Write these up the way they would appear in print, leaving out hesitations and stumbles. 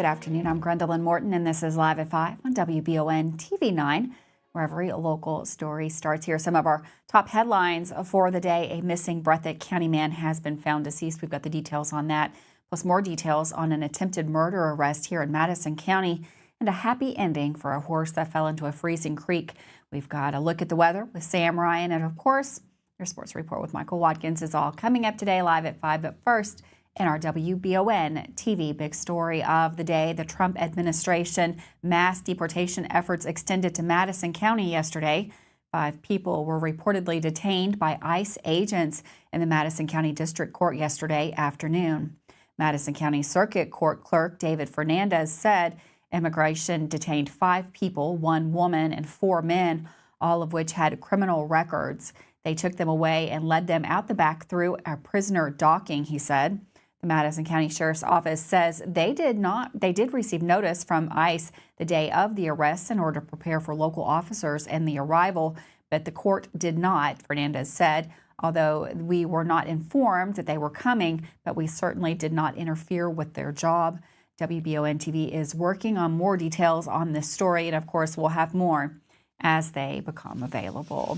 Good afternoon. I'm Gwendolyn Morton, and this is Live at 5 on WBON TV 9, where every local story starts here. Some of our top headlines for the day: a missing Breathitt County man has been found deceased. We've got the details on that, plus more details on an attempted murder arrest here in Madison County, and a happy ending for a horse that fell into a freezing creek. We've got a look at the weather with Sam Ryan, and of course, your sports report with Michael Watkins is all coming up today live at 5. But first, in our WBON TV big story of the day, the Trump administration mass deportation efforts extended to Madison County yesterday. 5 people were reportedly detained by ICE agents in the Madison County District Court yesterday afternoon. Madison County Circuit Court Clerk David Fernandez said immigration detained 5 people, 1 woman and 4 men, all of which had criminal records. They took them away and led them out the back through a prisoner docking, he said. The Madison County Sheriff's Office says they did receive notice from ICE the day of the arrests in order to prepare for local officers and the arrival, but the court did not, Fernandez said. Although we were not informed that they were coming, but we certainly did not interfere with their job. WBON TV is working on more details on this story, and of course we'll have more as they become available.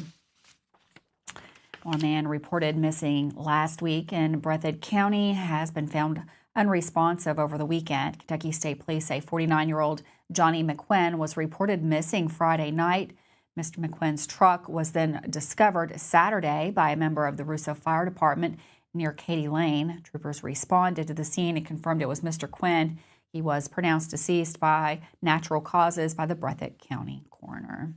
One man reported missing last week in Breathitt County has been found unresponsive over the weekend. Kentucky State Police say 49-year-old Johnny McQuinn was reported missing Friday night. Mr. McQuinn's truck was then discovered Saturday by a member of the Russo Fire Department near Katy Lane. Troopers responded to the scene and confirmed it was Mr. Quinn. He was pronounced deceased by natural causes by the Breathitt County coroner.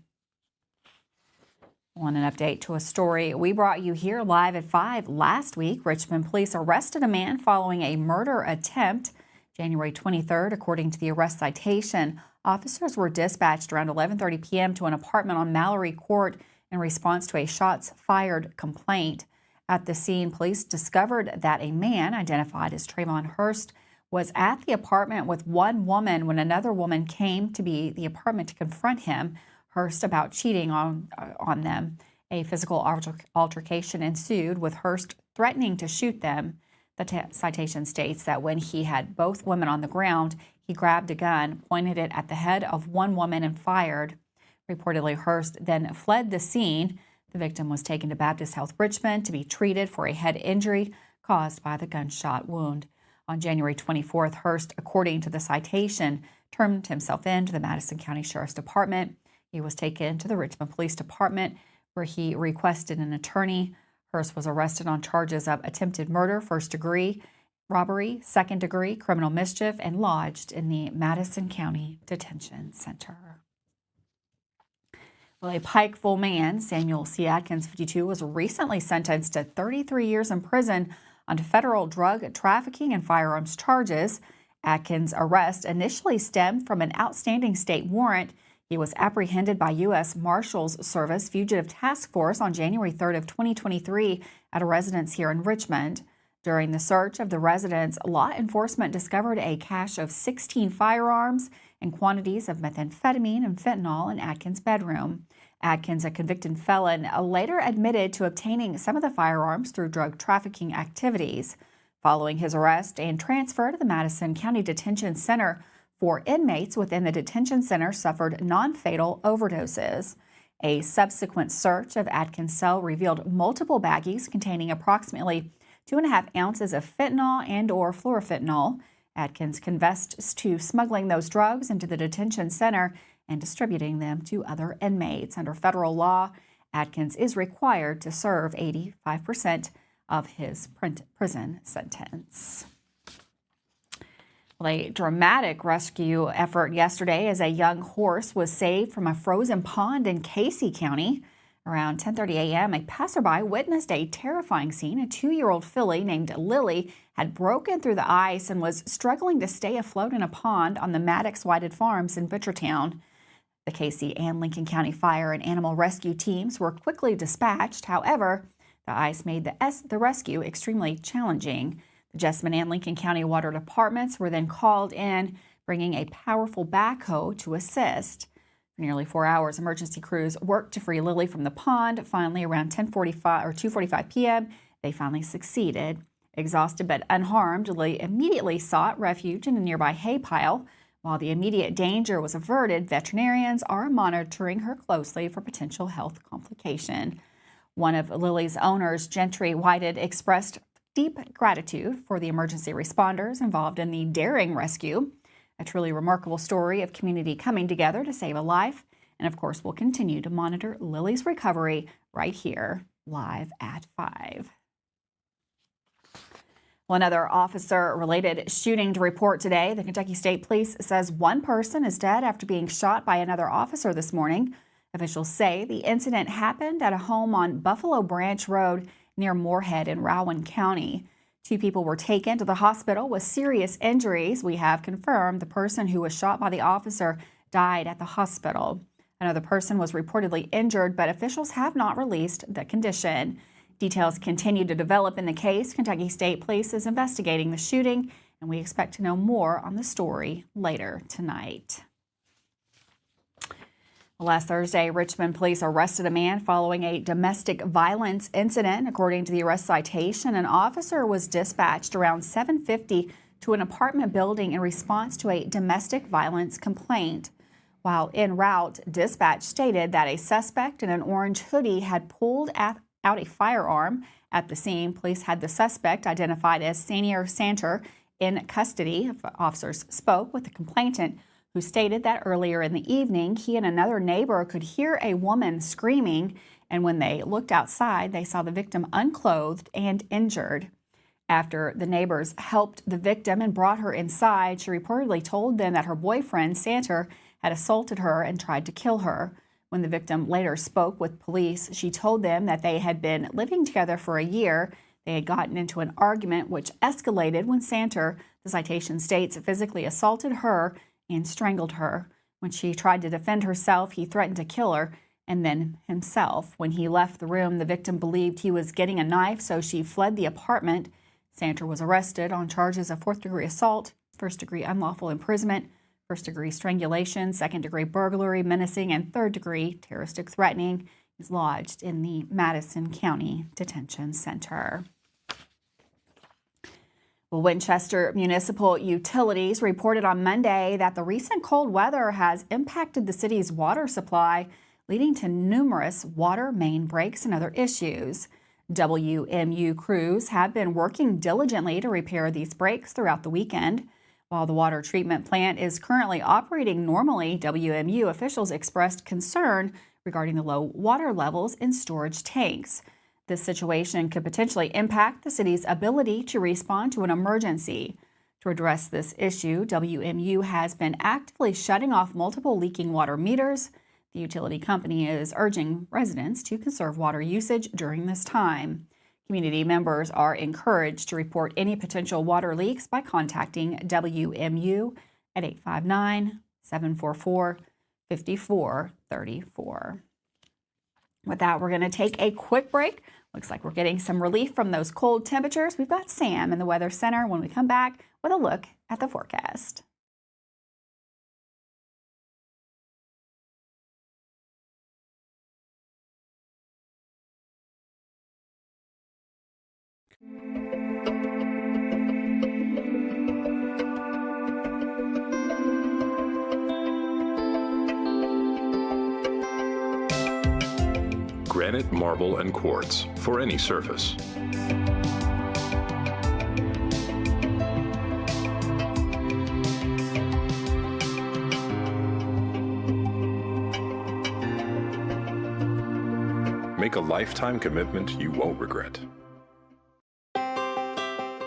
On an update to a story we brought you here live at 5 last week, Richmond police arrested a man following a murder attempt January 23rd. According to the arrest citation, officers were dispatched around 11:30 p.m. to an apartment on Mallory Court in response to a shots fired complaint. At the scene, police discovered that a man identified as Trayvon Hurst was at the apartment with 1 woman when another woman came to the apartment to confront him, Hurst, about cheating on them. A physical altercation ensued, with Hurst threatening to shoot them. The citation states that when he had both women on the ground, he grabbed a gun, pointed it at the head of 1 woman, and fired. Reportedly, Hurst then fled the scene. The victim was taken to Baptist Health Richmond to be treated for a head injury caused by the gunshot wound. On January 24th, Hurst, according to the citation, turned himself in to the Madison County Sheriff's Department. He was taken to the Richmond Police Department, where he requested an attorney. Hurst was arrested on charges of attempted murder, first-degree robbery, second-degree criminal mischief, and lodged in the Madison County Detention Center. Well, a Pikeville man, Samuel C. Atkins, 52, was recently sentenced to 33 years in prison on federal drug trafficking and firearms charges. Atkins' arrest initially stemmed from an outstanding state warrant. He was apprehended by U.S. Marshals Service Fugitive Task Force on January 3rd of 2023 at a residence here in Richmond. During the search of the residence, law enforcement discovered a cache of 16 firearms and quantities of methamphetamine and fentanyl in Atkins' bedroom. Atkins, a convicted felon, later admitted to obtaining some of the firearms through drug trafficking activities. Following his arrest and transfer to the Madison County Detention Center, 4 inmates within the detention center suffered non-fatal overdoses. A subsequent search of Atkins' cell revealed multiple baggies containing approximately 2.5 ounces of fentanyl and/or fluorofentanyl. Atkins confessed to smuggling those drugs into the detention center and distributing them to other inmates. Under federal law, Atkins is required to serve 85% of his prison sentence. Well, a dramatic rescue effort yesterday as a young horse was saved from a frozen pond in Casey County. Around 10:30 a.m., a passerby witnessed a terrifying scene. A 2-year-old filly named Lily had broken through the ice and was struggling to stay afloat in a pond on the Maddox Whited Farms in Butchertown. The Casey and Lincoln County Fire and Animal Rescue teams were quickly dispatched. However, the ice made the rescue extremely challenging. The Jessamine and Lincoln County Water Departments were then called in, bringing a powerful backhoe to assist. For nearly 4 hours, emergency crews worked to free Lily from the pond. Finally, around 2:45 p.m., they finally succeeded. Exhausted but unharmed, Lily immediately sought refuge in a nearby hay pile. While the immediate danger was averted, veterinarians are monitoring her closely for potential health complication. One of Lily's owners, Gentry Whited, expressed deep gratitude for the emergency responders involved in the daring rescue. A truly remarkable story of community coming together to save a life. And of course, we'll continue to monitor Lily's recovery right here, live at 5. Well, another officer-related shooting to report today. The Kentucky State Police says one person is dead after being shot by another officer this morning. Officials say the incident happened at a home on Buffalo Branch Road near Moorhead in Rowan County. 2 people were taken to the hospital with serious injuries. We have confirmed the person who was shot by the officer died at the hospital. Another person was reportedly injured, but officials have not released the condition. Details continue to develop in the case. Kentucky State Police is investigating the shooting, and we expect to know more on the story later tonight. Last Thursday, Richmond police arrested a man following a domestic violence incident. According to the arrest citation, an officer was dispatched around 7:50 to an apartment building in response to a domestic violence complaint. While en route, dispatch stated that a suspect in an orange hoodie had pulled out a firearm. At the scene, police had the suspect identified as Senior Santer in custody. Officers spoke with the complainant, who stated that earlier in the evening, he and another neighbor could hear a woman screaming, and when they looked outside, they saw the victim unclothed and injured. After the neighbors helped the victim and brought her inside, she reportedly told them that her boyfriend, Santer, had assaulted her and tried to kill her. When the victim later spoke with police, she told them that they had been living together for a year. They had gotten into an argument which escalated when Santer, the citation states, physically assaulted her and strangled her. When she tried to defend herself, he threatened to kill her and then himself. When he left the room, the victim believed he was getting a knife, so she fled the apartment. Santer was arrested on charges of 4th-degree assault, 1st-degree unlawful imprisonment, 1st-degree strangulation, 2nd-degree burglary, menacing, and 3rd-degree terroristic threatening. He's lodged in the Madison County Detention Center. Winchester Municipal Utilities reported on Monday that the recent cold weather has impacted the city's water supply, leading to numerous water main breaks and other issues. WMU crews have been working diligently to repair these breaks throughout the weekend. While the water treatment plant is currently operating normally, WMU officials expressed concern regarding the low water levels in storage tanks. This situation could potentially impact the city's ability to respond to an emergency. To address this issue, WMU has been actively shutting off multiple leaking water meters. The utility company is urging residents to conserve water usage during this time. Community members are encouraged to report any potential water leaks by contacting WMU at 859-744-5434. With that, we're going to take a quick break. Looks like we're getting some relief from those cold temperatures. We've got Sam in the Weather Center when we come back with a look at the forecast. Granite, marble, and quartz for any surface. Make a lifetime commitment you won't regret.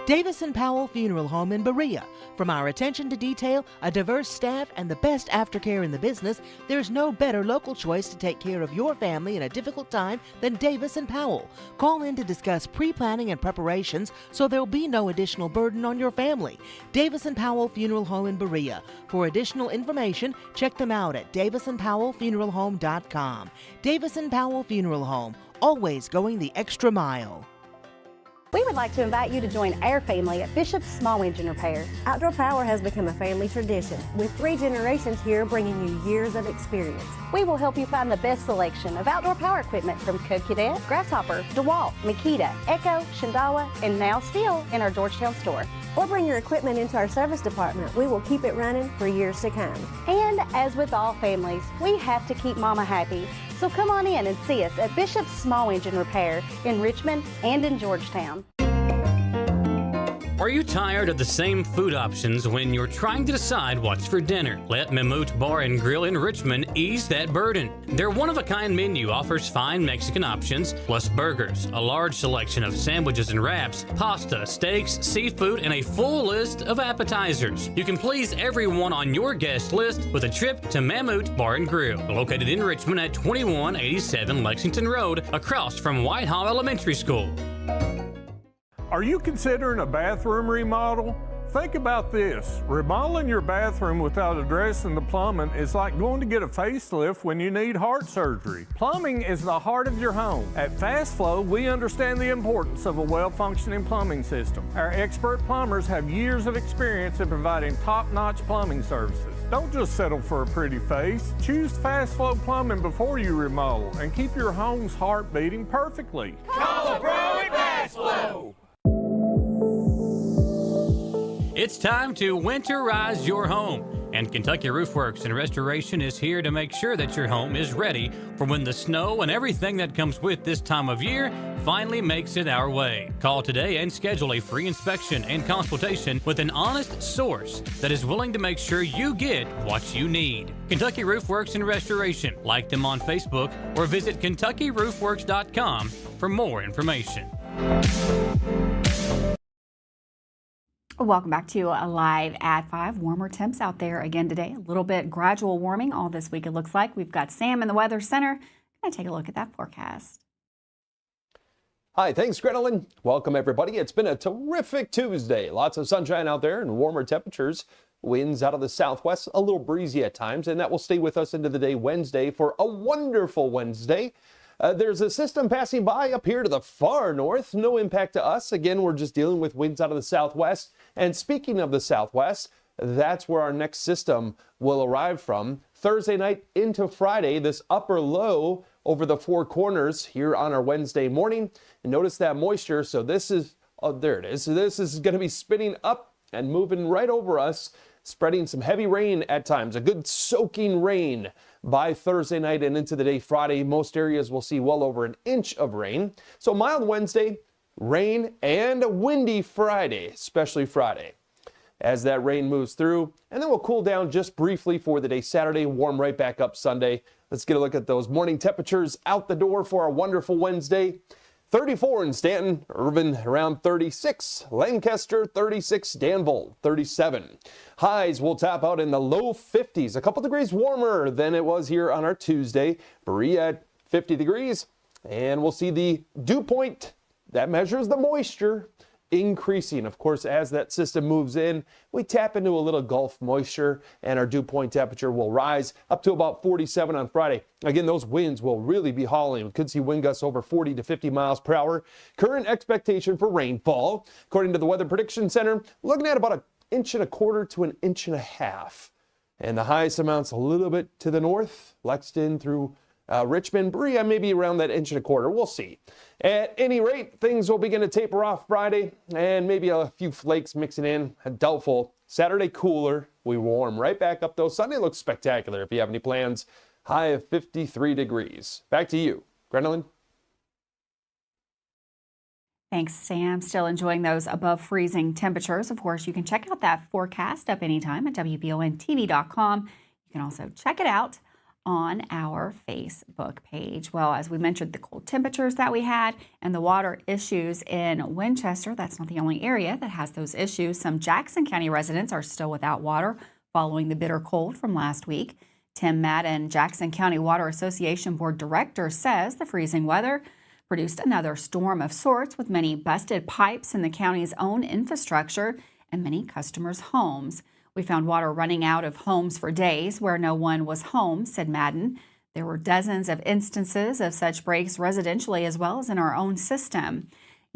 Davis & Powell Funeral Home in Berea. From our attention to detail, a diverse staff, and the best aftercare in the business, there's no better local choice to take care of your family in a difficult time than Davis & Powell. Call in to discuss pre-planning and preparations so there'll be no additional burden on your family. Davis & Powell Funeral Home in Berea. For additional information, check them out at davisandpowellfuneralhome.com. Davis & Powell Funeral Home, always going the extra mile. We would like to invite you to join our family at Bishop's Small Engine Repair. Outdoor Power has become a family tradition, with 3 generations here bringing you years of experience. We will help you find the best selection of outdoor power equipment from Code Cadet, Grasshopper, DeWalt, Makita, Echo, Shindawa, and now still in our Georgetown store. Or bring your equipment into our service department. We will keep it running for years to come. And as with all families, we have to keep Mama happy. So come on in and see us at Bishop's Small Engine Repair in Richmond and in Georgetown. Are you tired of the same food options when you're trying to decide what's for dinner? Let Mammut Bar and Grill in Richmond ease that burden. Their one-of-a-kind menu offers fine Mexican options, plus burgers, a large selection of sandwiches and wraps, pasta, steaks, seafood, and a full list of appetizers. You can please everyone on your guest list with a trip to Mammut Bar and Grill, located in Richmond at 2187 Lexington Road, across from Whitehall Elementary School. Are you considering a bathroom remodel? Think about this. Remodeling your bathroom without addressing the plumbing is like going to get a facelift when you need heart surgery. Plumbing is the heart of your home. At Fast Flow, we understand the importance of a well-functioning plumbing system. Our expert plumbers have years of experience in providing top-notch plumbing services. Don't just settle for a pretty face. Choose Fast Flow Plumbing before you remodel and keep your home's heart beating perfectly. Call a pro at Fast Flow! It's time to winterize your home, and Kentucky Roof Works and Restoration is here to make sure that your home is ready for when the snow and everything that comes with this time of year finally makes it our way. Call today and schedule a free inspection and consultation with an honest source that is willing to make sure you get what you need. Kentucky Roof Works and Restoration. Like them on Facebook or visit KentuckyRoofWorks.com for more information. Welcome back to Live at 5. Warmer temps out there again today. A little bit gradual warming all this week, it looks like. We've got Sam in the Weather Center. Going to take a look at that forecast. Hi, thanks, Gretelyn. Welcome, everybody. It's been a terrific Tuesday. Lots of sunshine out there and warmer temperatures. Winds out of the southwest, a little breezy at times, and that will stay with us into the day Wednesday for a wonderful Wednesday. There's a system passing by up here to the far north. No impact to us. Again, we're just dealing with winds out of the southwest. And speaking of the southwest, that's where our next system will arrive from. Thursday night into Friday, this upper low over the Four Corners here on our Wednesday morning. And notice that moisture. So this is, oh, there it is. So this is going to be spinning up and moving right over us, spreading some heavy rain at times, a good soaking rain by Thursday night and into the day Friday. Most areas will see well over an inch of rain. So mild Wednesday, rain, and a windy Friday, especially Friday, as that rain moves through. And then we'll cool down just briefly for the day Saturday, warm right back up Sunday. Let's get a look at those morning temperatures out the door for our wonderful Wednesday. 34 in Stanton, Irvin around 36, Lancaster 36, Danville 37. Highs will top out in the low 50s, a couple degrees warmer than it was here on our Tuesday. Berea at 50 degrees, and we'll see the dew point that measures the moisture increasing. Of course, as that system moves in, we tap into a little Gulf moisture and our dew point temperature will rise up to about 47 on Friday. Again, those winds will really be hauling. We could see wind gusts over 40 to 50 miles per hour. Current expectation for rainfall, according to the Weather Prediction Center, looking at about 1.25 inches to 1.5 inches. And the highest amounts a little bit to the north, Lexington through Richmond, Berea, maybe around that 1.25 inches. We'll see. At any rate, things will begin to taper off Friday and maybe a few flakes mixing in. Doubtful. Saturday cooler. We warm right back up though. Sunday looks spectacular if you have any plans. High of 53 degrees. Back to you, Gretelyn. Thanks, Sam. Still enjoying those above freezing temperatures. Of course, you can check out that forecast up anytime at WBONTV.com. You can also check it out on our Facebook page. Well, as we mentioned, the cold temperatures that we had and the water issues in Winchester, that's not the only area that has those issues. Some Jackson County residents are still without water following the bitter cold from last week. Tim Madden, Jackson County Water Association Board Director, says the freezing weather produced another storm of sorts with many busted pipes in the county's own infrastructure and many customers' homes. We found water running out of homes for days where no one was home, said Madden. There were dozens of instances of such breaks residentially as well as in our own system.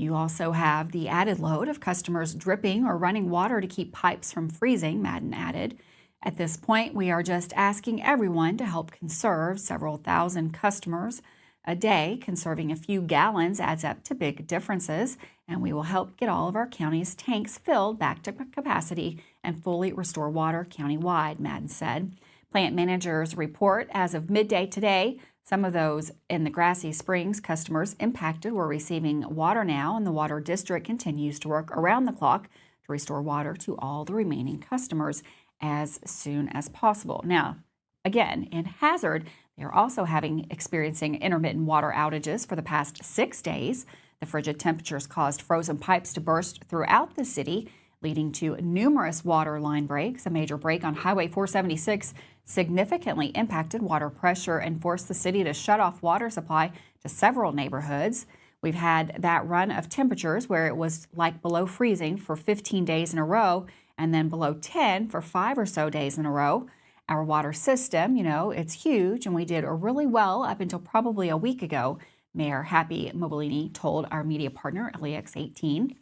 You also have the added load of customers dripping or running water to keep pipes from freezing, Madden added. At this point, we are just asking everyone to help conserve. Several thousand customers a day. Conserving a few gallons adds up to big differences, and we will help get all of our county's tanks filled back to capacity and fully restore water countywide, Madden said. Plant managers report as of midday today, some of those in the Grassy Springs customers impacted were receiving water now, and the Water District continues to work around the clock to restore water to all the remaining customers as soon as possible. Now, again, in Hazard, they are also experiencing intermittent water outages for the past 6 days. The frigid temperatures caused frozen pipes to burst throughout the city, leading to numerous water line breaks. A major break on Highway 476 significantly impacted water pressure and forced the city to shut off water supply to several neighborhoods. We've had that run of temperatures where it was like below freezing for 15 days in a row and then below 10 for 5 or so days in a row. Our water system, it's huge, and we did really well up until probably a week ago, Mayor Happy Mobilini told our media partner, LEX18.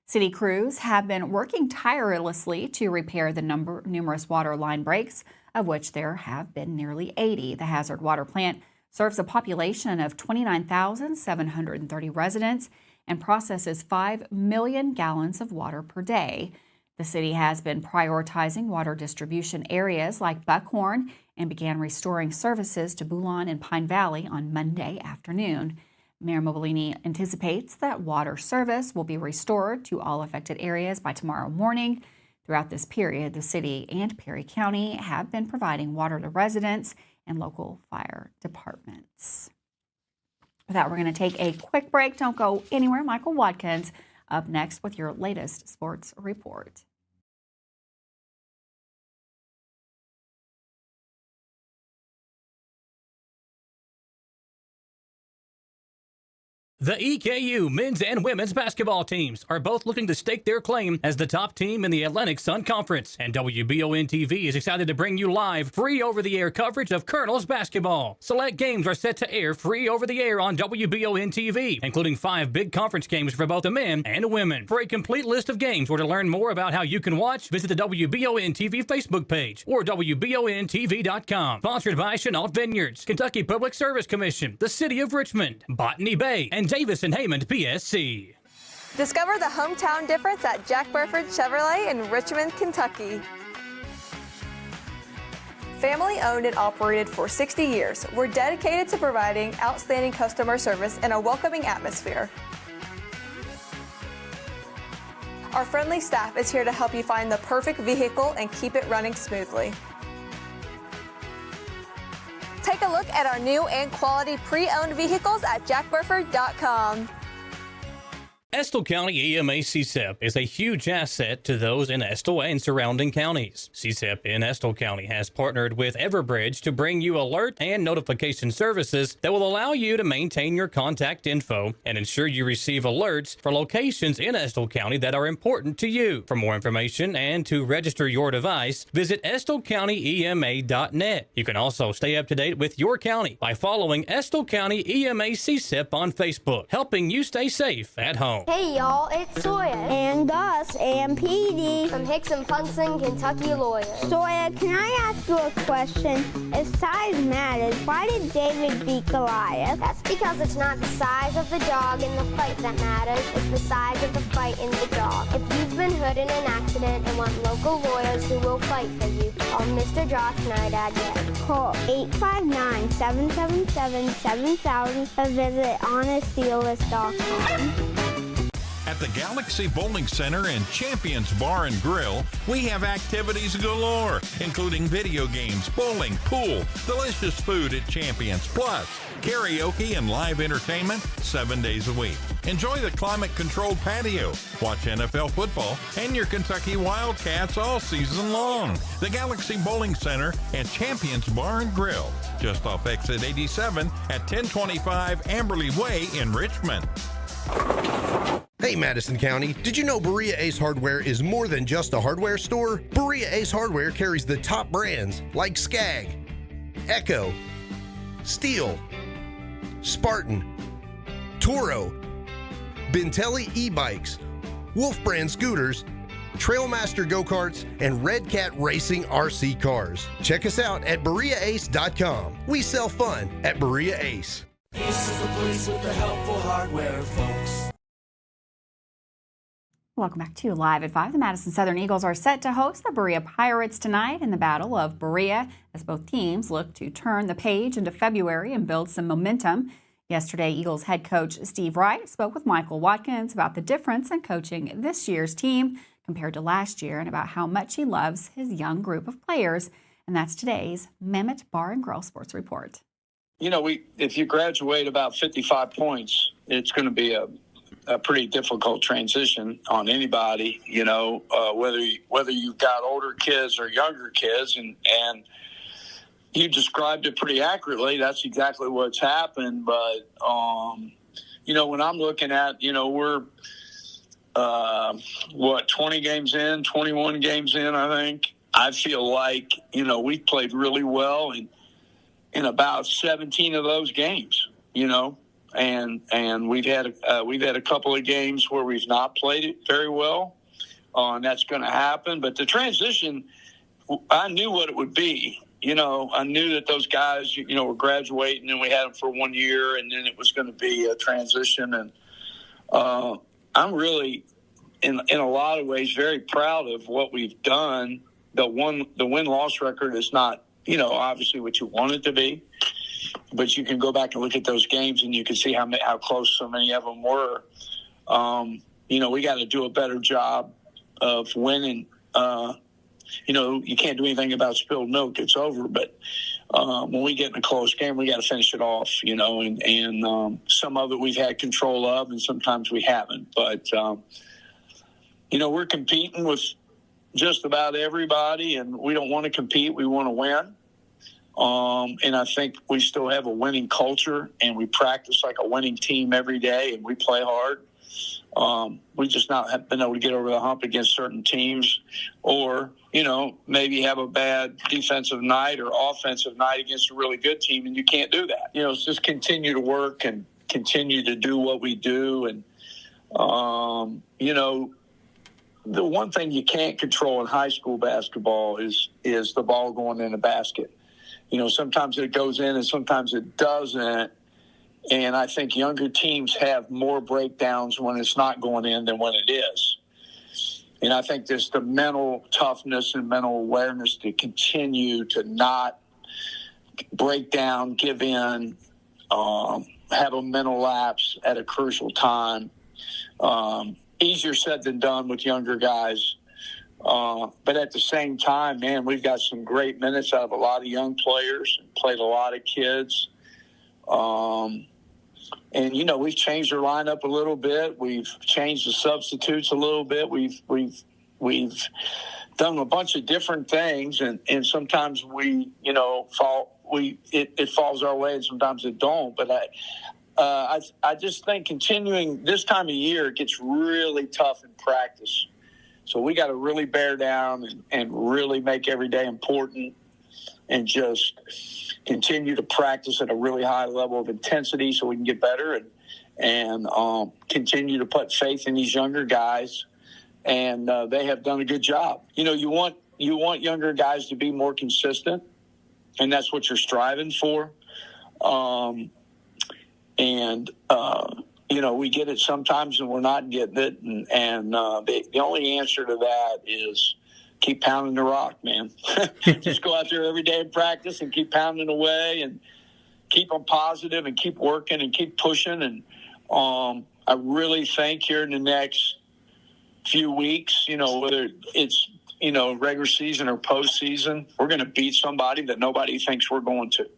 City crews have been working tirelessly to repair the numerous water line breaks, of which there have been nearly 80. The Hazard Water Plant serves a population of 29,730 residents and processes 5 million gallons of water per day. The city has been prioritizing water distribution areas like Buckhorn and began restoring services to Boulon and Pine Valley on Monday afternoon. Mayor Mobilini anticipates that water service will be restored to all affected areas by tomorrow morning. Throughout this period, the city and Perry County have been providing water to residents and local fire departments. With that, we're going to take a quick break. Don't go anywhere. Michael Watkins up next with your latest sports report. The EKU men's and women's basketball teams are both looking to stake their claim as the top team in the Atlantic Sun Conference, and WBON TV is excited to bring you live, free over-the-air coverage of Colonels basketball. Select games are set to air free over-the-air on WBON TV, including 5 big conference games for both the men and women. For a complete list of games or to learn more about how you can watch, visit the WBON TV Facebook page or WBONTV.com. Sponsored by Chenault Vineyards, Kentucky Public Service Commission, the City of Richmond, Botany Bay, and Davis and Haymond PSC. Discover the hometown difference at Jack Burford Chevrolet in Richmond, Kentucky. Family owned and operated for 60 years, we're dedicated to providing outstanding customer service in a welcoming atmosphere. Our friendly staff is here to help you find the perfect vehicle and keep it running smoothly. Take a look at our new and quality pre-owned vehicles at jackburford.com. Estill County EMA CSEP is a huge asset to those in Estill and surrounding counties. CSEP in Estill County has partnered with Everbridge to bring you alert and notification services that will allow you to maintain your contact info and ensure you receive alerts for locations in Estill County that are important to you. For more information and to register your device, visit EstillCountyEMA.net. You can also stay up to date with your county by following Estill County EMA CSEP on Facebook, helping you stay safe at home. Hey y'all, it's Sawyer. And Gus and PD. From Hicks and Punson, Kentucky lawyers. Sawyer, can I ask you a question? If size matters, why did David beat Goliath? That's because it's not the size of the dog in the fight that matters, it's the size of the fight in the dog. If you've been hurt in an accident and want local lawyers who will fight for you, call Mr. Josh Nydad yet. Call 859-777-7000 or visit HonestDealers.com. At the Galaxy Bowling Center and Champions Bar and Grill, we have activities galore, including video games, bowling, pool, delicious food at Champions, plus karaoke and live entertainment 7 days a week. Enjoy the climate-controlled patio, watch NFL football, and your Kentucky Wildcats all season long. The Galaxy Bowling Center and Champions Bar and Grill, just off exit 87 at 1025 Amberley Way in Richmond. Hey Madison County, did you know Berea Ace Hardware is more than just a hardware store? Berea Ace Hardware carries the top brands like Skag, Echo, Steel, Spartan, Toro, Bentelli e-bikes, Wolf brand scooters, Trailmaster go-karts, and Red Cat Racing RC cars. Check us out at BereaAce.com. We sell fun at Berea Ace. Ace is the place with the helpful hardware, folks. Welcome back to Live at 5. The Madison Southern Eagles are set to host the Berea Pirates tonight in the Battle of Berea as both teams look to turn the page into February and build some momentum. Yesterday, Eagles head coach Steve Wright spoke with Michael Watkins about the difference in coaching this year's team compared to last year and about how much he loves his young group of players. And that's today's Mehmet Bar and Grill Sports Report. You know, if you graduate about 55 points, it's going to be a pretty difficult transition on anybody, you know, whether you've got older kids or younger kids. And you described it pretty accurately. That's exactly what's happened. But, you know, when I'm looking at, you know, we're, 20 games in, 21 games in, I think. I feel like, you know, we played really well in about 17 of those games, you know. And we've had a couple of games where we've not played it very well, and that's going to happen. But the transition, I knew what it would be. You know, I knew that those guys, you know, were graduating, and we had them for 1 year, and then it was going to be a transition. And I'm really, in a lot of ways, very proud of what we've done. The win-loss record is not, you know, obviously what you want it to be. But you can go back and look at those games, and you can see how close so many of them were. You know, we got to do a better job of winning. You know, you can't do anything about spilled milk. It's over. But when we get in a close game, we got to finish it off, you know. And some of it we've had control of, and sometimes we haven't. But, you know, we're competing with just about everybody, and we don't want to compete. We want to win. And I think we still have a winning culture, and we practice like a winning team every day, and we play hard. We just not have been able to get over the hump against certain teams, or, you know, maybe have a bad defensive night or offensive night against a really good team, and you can't do that. You know, it's just continue to work and continue to do what we do. And, you know, the one thing you can't control in high school basketball is the ball going in the basket. You know, sometimes it goes in and sometimes it doesn't. And I think younger teams have more breakdowns when it's not going in than when it is. And I think there's the mental toughness and mental awareness to continue to not break down, give in, have a mental lapse at a crucial time. Easier said than done with younger guys. But at the same time, man, we've got some great minutes out of a lot of young players and played a lot of kids. And, you know, we've changed our lineup a little bit. We've changed the substitutes a little bit. We've done a bunch of different things, and sometimes we, you know, it falls our way and sometimes it don't. But I just think continuing this time of year, it gets really tough in practice. So we got to really bear down and really make every day important and just continue to practice at a really high level of intensity so we can get better and continue to put faith in these younger guys. And they have done a good job. You know, you want younger guys to be more consistent, and that's what you're striving for. You know, we get it sometimes and we're not getting it. And the only answer to that is keep pounding the rock, man. Just go out there every day and practice and keep pounding away and keep them positive and keep working and keep pushing. And I really think here in the next few weeks, you know, whether it's, you know, regular season or postseason, we're going to beat somebody that nobody thinks we're going to.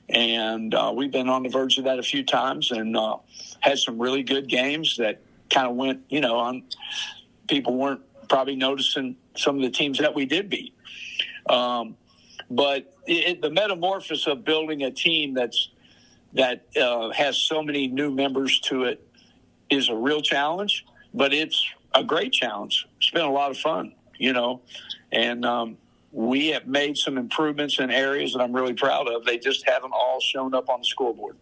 And we've been on the verge of that a few times and had some really good games that kind of went, you know, people weren't probably noticing some of the teams that we did beat. But the metamorphosis of building a team that has so many new members to it is a real challenge, but it's a great challenge. It's been a lot of fun, you know, and we have made some improvements in areas that I'm really proud of. They just haven't all shown up on the scoreboard.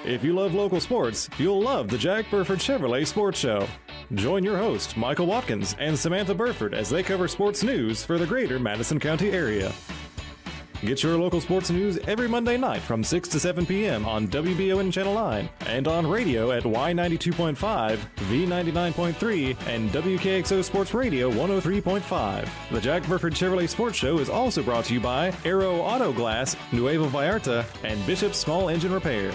If you love local sports, you'll love the Jack Burford Chevrolet Sports Show. Join your host, Michael Watkins, and Samantha Burford as they cover sports news for the greater Madison County area. Get your local sports news every Monday night from 6 to 7 p.m. on WBON Channel 9 and on radio at Y92.5, V99.3, and WKXO Sports Radio 103.5. The Jack Burford Chevrolet Sports Show is also brought to you by Aero Auto Glass, Nuevo Vallarta, and Bishop's Small Engine Repair.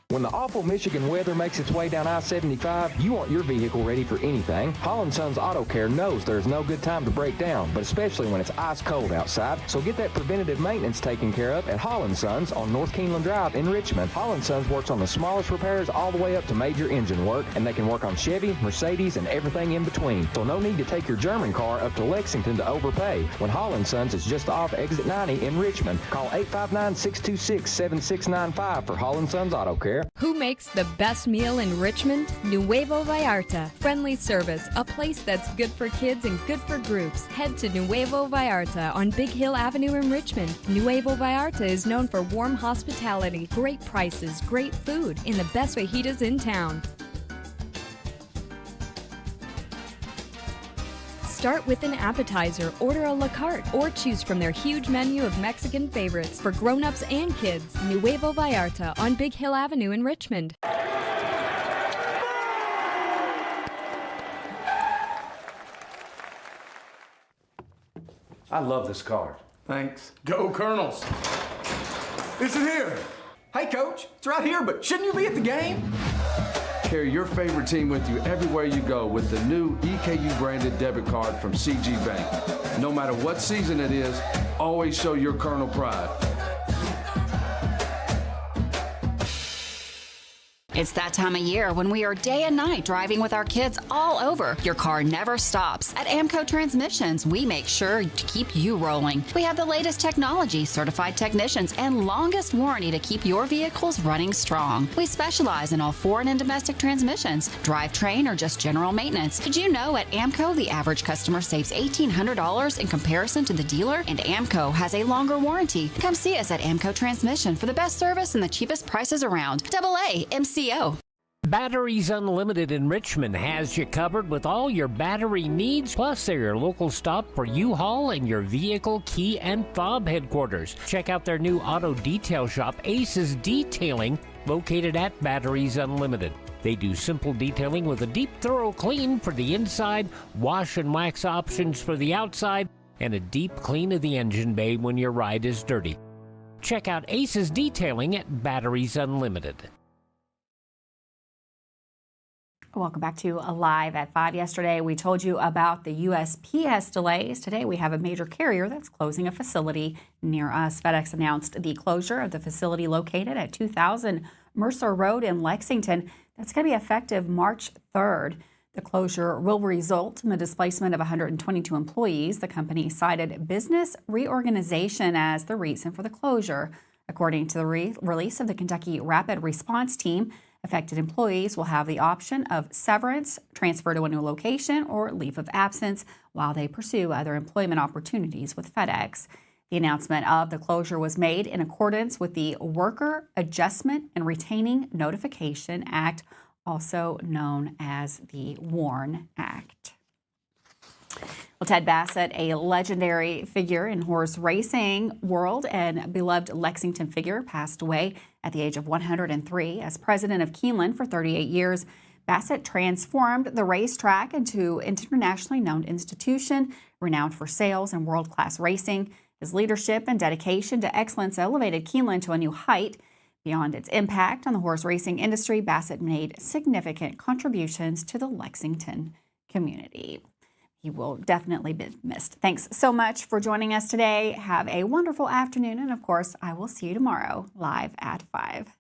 When the awful Michigan weather makes its way down I-75, you want your vehicle ready for anything. Holland Sons Auto Care knows there's no good time to break down, but especially when it's ice cold outside. So get that preventative maintenance taken care of at Holland Sons on North Keeneland Drive in Richmond. Holland Sons works on the smallest repairs all the way up to major engine work, and they can work on Chevy, Mercedes, and everything in between. So no need to take your German car up to Lexington to overpay. When Holland Sons is just off exit 90 in Richmond, call 859-626-7695 for Holland Sons Auto Care. Who makes the best meal in Richmond? Nuevo Vallarta. Friendly service, a place that's good for kids and good for groups. Head to Nuevo Vallarta on Big Hill Avenue in Richmond. Nuevo Vallarta is known for warm hospitality, great prices, great food, and the best fajitas in town. Start with an appetizer, order a la carte, or choose from their huge menu of Mexican favorites for grown-ups and kids. Nuevo Vallarta on Big Hill Avenue in Richmond. I love this card. Thanks. Go Colonels. Is it here? Hey, Coach, it's right here, but shouldn't you be at the game? Carry your favorite team with you everywhere you go with the new EKU branded debit card from CG Bank. No matter what season it is, always show your Colonel pride. It's that time of year when we are day and night driving with our kids all over. Your car never stops. At AMCO Transmissions, we make sure to keep you rolling. We have the latest technology, certified technicians, and longest warranty to keep your vehicles running strong. We specialize in all foreign and domestic transmissions, drivetrain, or just general maintenance. Did you know at AMCO the average customer saves $1,800 in comparison to the dealer? And AMCO has a longer warranty. Come see us at AMCO Transmission for the best service and the cheapest prices around. AA MCO. Batteries Unlimited in Richmond has you covered with all your battery needs, plus they're your local stop for U-Haul and your vehicle key and fob headquarters. Check out their new auto detail shop, Aces Detailing, located at Batteries Unlimited. They do simple detailing with a deep, thorough clean for the inside, wash and wax options for the outside, and a deep clean of the engine bay when your ride is dirty. Check out Aces Detailing at Batteries Unlimited. Welcome back to Alive at 5. Yesterday, we told you about the USPS delays. Today, we have a major carrier that's closing a facility near us. FedEx announced the closure of the facility located at 2000 Mercer Road in Lexington. That's going to be effective March 3rd. The closure will result in the displacement of 122 employees. The company cited business reorganization as the reason for the closure. According to the release of the Kentucky Rapid Response Team, affected employees will have the option of severance, transfer to a new location, or leave of absence while they pursue other employment opportunities with FedEx. The announcement of the closure was made in accordance with the Worker Adjustment and Retaining Notification Act, also known as the WARN Act. Well, Ted Bassett, a legendary figure in horse racing world and beloved Lexington figure, passed away at the age of 103. As president of Keeneland for 38 years, Bassett transformed the racetrack into an internationally known institution, renowned for sales and world-class racing. His leadership and dedication to excellence elevated Keeneland to a new height. Beyond its impact on the horse racing industry, Bassett made significant contributions to the Lexington community. He will definitely be missed. Thanks so much for joining us today. Have a wonderful afternoon. And of course, I will see you tomorrow live at 5.